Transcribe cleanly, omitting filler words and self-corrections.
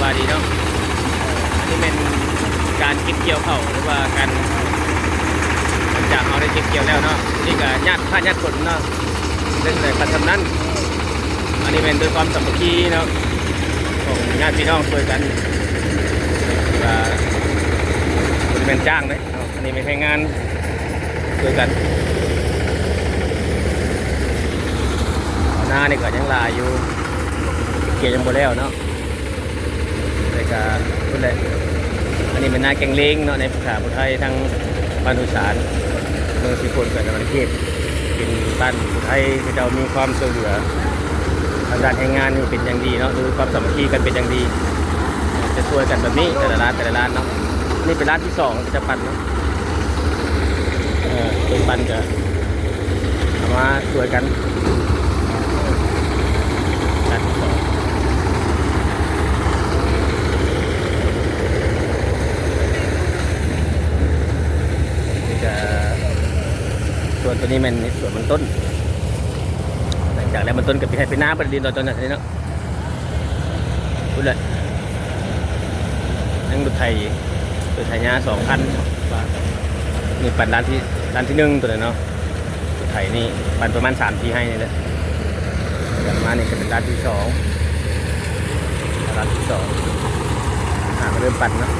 บายดีเนาะอันนี้เป็นการเก็บเกี่ยวข้าวหรือว่าการหลังจากเราได้เก็บเกี่ยวแล้วเนาะนี่ก็ญาติข้าญาติคนเนาะเล่นแต่การทำนั้นอันนี้เป็นด้วยความสามัคคีเนาะของญาติพี่น้องช่วยกันว่าจะเป็นจ้างเลยอันนี้เป็นแรงงานช่วยกันหน้านี่ก็ยังลายอยู่เกี่ยวยังบ่แล้วเนาะเลยก็พูดเลยอันนี้เป็นหน้าแกงเล้งเนาะในภาษาพุทธไทยทั้งบ้านทุสานเมืองสิพลกับประเทศเป็นบ้านพุทธไทยที่เรามีความช่วยเหลือทางด้านแรงงานนี่เป็นอย่างดีเนาะดูความสามัคคีกันเป็นอย่างดีจะช่วยกันแบบนี้แต่ละร้านเนาะนี่เป็นร้านที่2จะปั่นเนาะเป็นปั่นจะเอามาช่วยกันร้านที่2ส่วนตัวนี้มันส่วนมันต้นหลังจากแล้วมันต้นกับพี่ให้ไปน้ำประดินตอนนั้นนี่เนาะพูดเลยนั่งรถไทยเนี้ย2,000 บาทนี่ปั่นร้านที่1ตัวเลยเนาะรถไทยนี่ปั่นประมาณ3 ทีให้นี่แหละจากมานี่จะเป็นร้านที่2มาเริ่มปั่นเนาะ